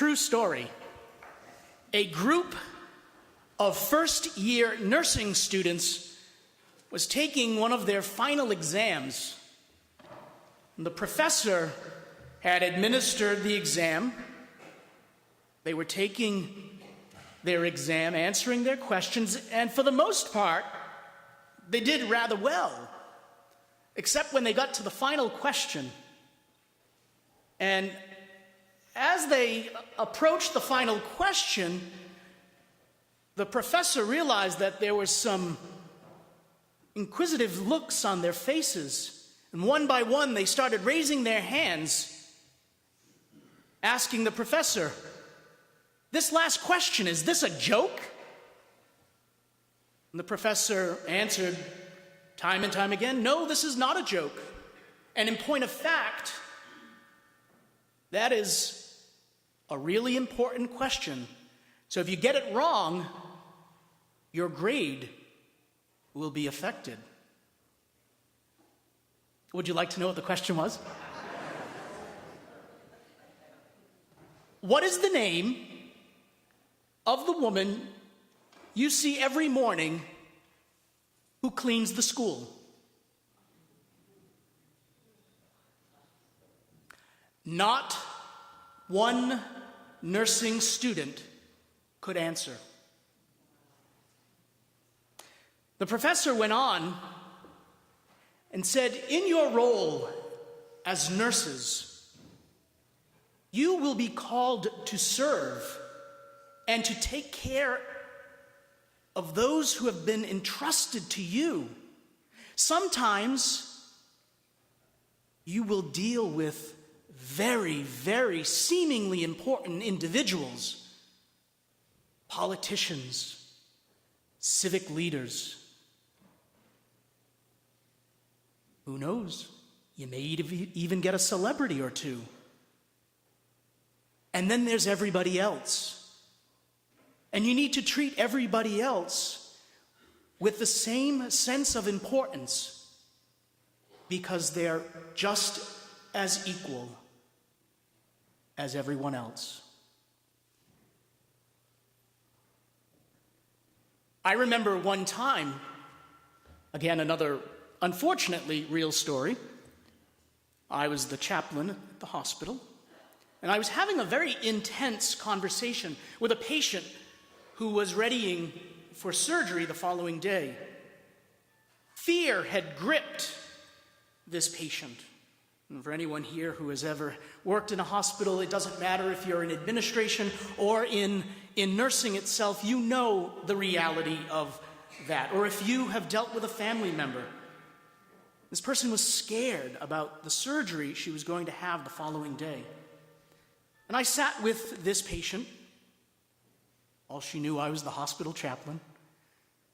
True story. A group of first-year nursing students was taking one of their final exams. The professor had administered the exam. They were taking their exam, answering their questions, and for the most part, they did rather well, except when they got to the final question. And as they approached the final question, the professor realized that there were some inquisitive looks on their faces. And one by one, they started raising their hands, asking the professor, "This last question, is this a joke?" And the professor answered time and time again, "No, this is not a joke. And in point of fact, that is a really important question. So if you get it wrong, your grade will be affected." Would you like to know what the question was? What is the name of the woman you see every morning who cleans the school? Not one nursing student could answer. The professor went on and said, "In your role as nurses, you will be called to serve and to take care of those who have been entrusted to you. Sometimes you will deal with very, very seemingly important individuals, politicians, civic leaders. Who knows? You may even get a celebrity or two. And then there's everybody else. And you need to treat everybody else with the same sense of importance because they're just as equal as everyone else." I remember one time, again, another unfortunately real story. I was the chaplain at the hospital, and I was having a very intense conversation with a patient who was readying for surgery the following day. Fear had gripped this patient. And for anyone here who has ever worked in a hospital, it doesn't matter if you're in administration or in nursing itself, you know the reality of that. Or if you have dealt with a family member. This person was scared about the surgery she was going to have the following day. And I sat with this patient. All she knew, I was the hospital chaplain,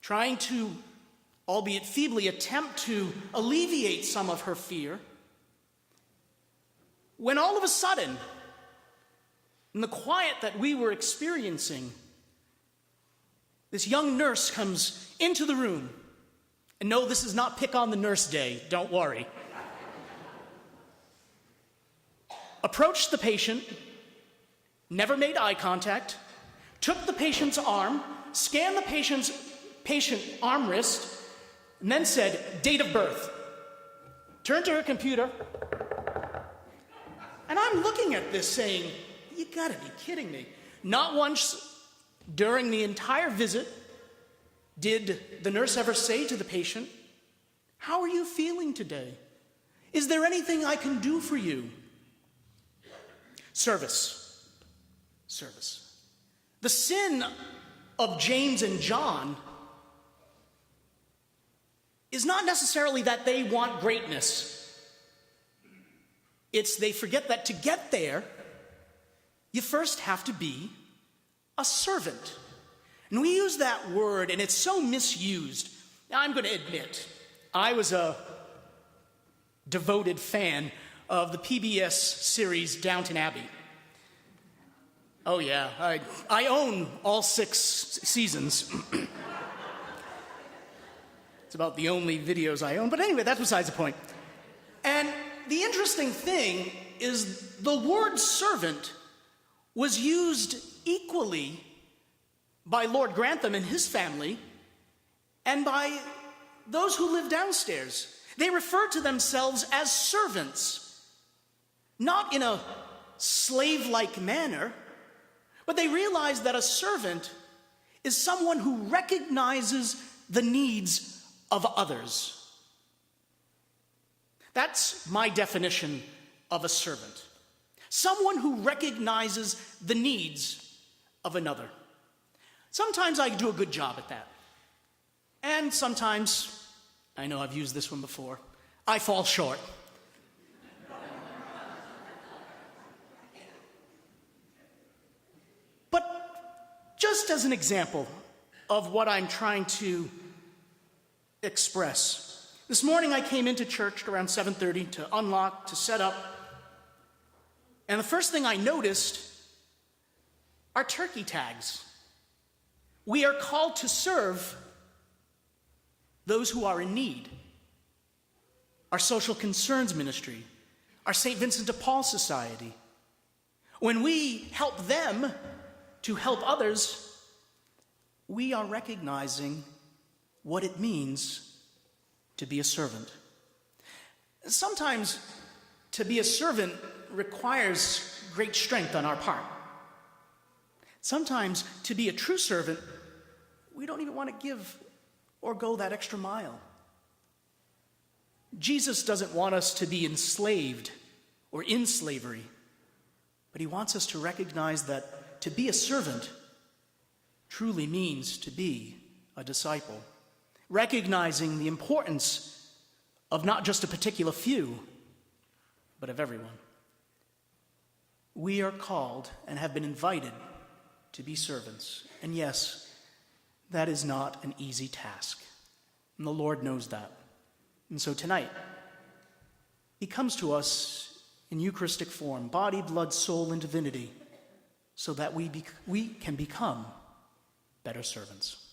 trying to, albeit feebly, attempt to alleviate some of her fear. When all of a sudden, in the quiet that we were experiencing, this young nurse comes into the room. And no, this is not pick on the nurse day, don't worry. Approached the patient, never made eye contact, took the patient's arm, scanned the patient arm wrist, and then said, "Date of birth." Turned to her computer, and I'm looking at this saying, "You gotta be kidding me." Not once during the entire visit did the nurse ever say to the patient, "How are you feeling today? Is there anything I can do for you?" Service. The sin of James and John is not necessarily that they want greatness. It's they forget that to get there, you first have to be a servant. And we use that word, and it's so misused. Now, I'm going to admit, I was a devoted fan of the PBS series Downton Abbey. Oh yeah, I own all 6 seasons. It's about the only videos I own, but anyway, that's besides the point. And the interesting thing is the word servant was used equally by Lord Grantham and his family and by those who live downstairs. They referred to themselves as servants, not in a slave-like manner, but they realized that a servant is someone who recognizes the needs of others. That's my definition of a servant. Someone who recognizes the needs of another. Sometimes I do a good job at that. And sometimes, I know I've used this one before, I fall short. But just as an example of what I'm trying to express, this morning I came into church around 7:30 to unlock, to set up, and the first thing I noticed are turkey tags. We are called to serve those who are in need. Our social concerns ministry, our St. Vincent de Paul Society. When we help them to help others, we are recognizing what it means to be a servant. Sometimes to be a servant requires great strength on our part. Sometimes to be a true servant, we don't even want to give or go that extra mile. Jesus doesn't want us to be enslaved or in slavery, but he wants us to recognize that to be a servant truly means to be a disciple, recognizing the importance of not just a particular few, but of everyone. We are called and have been invited to be servants. And yes, that is not an easy task. And the Lord knows that. And so tonight, he comes to us in Eucharistic form, body, blood, soul, and divinity, so that we can become better servants.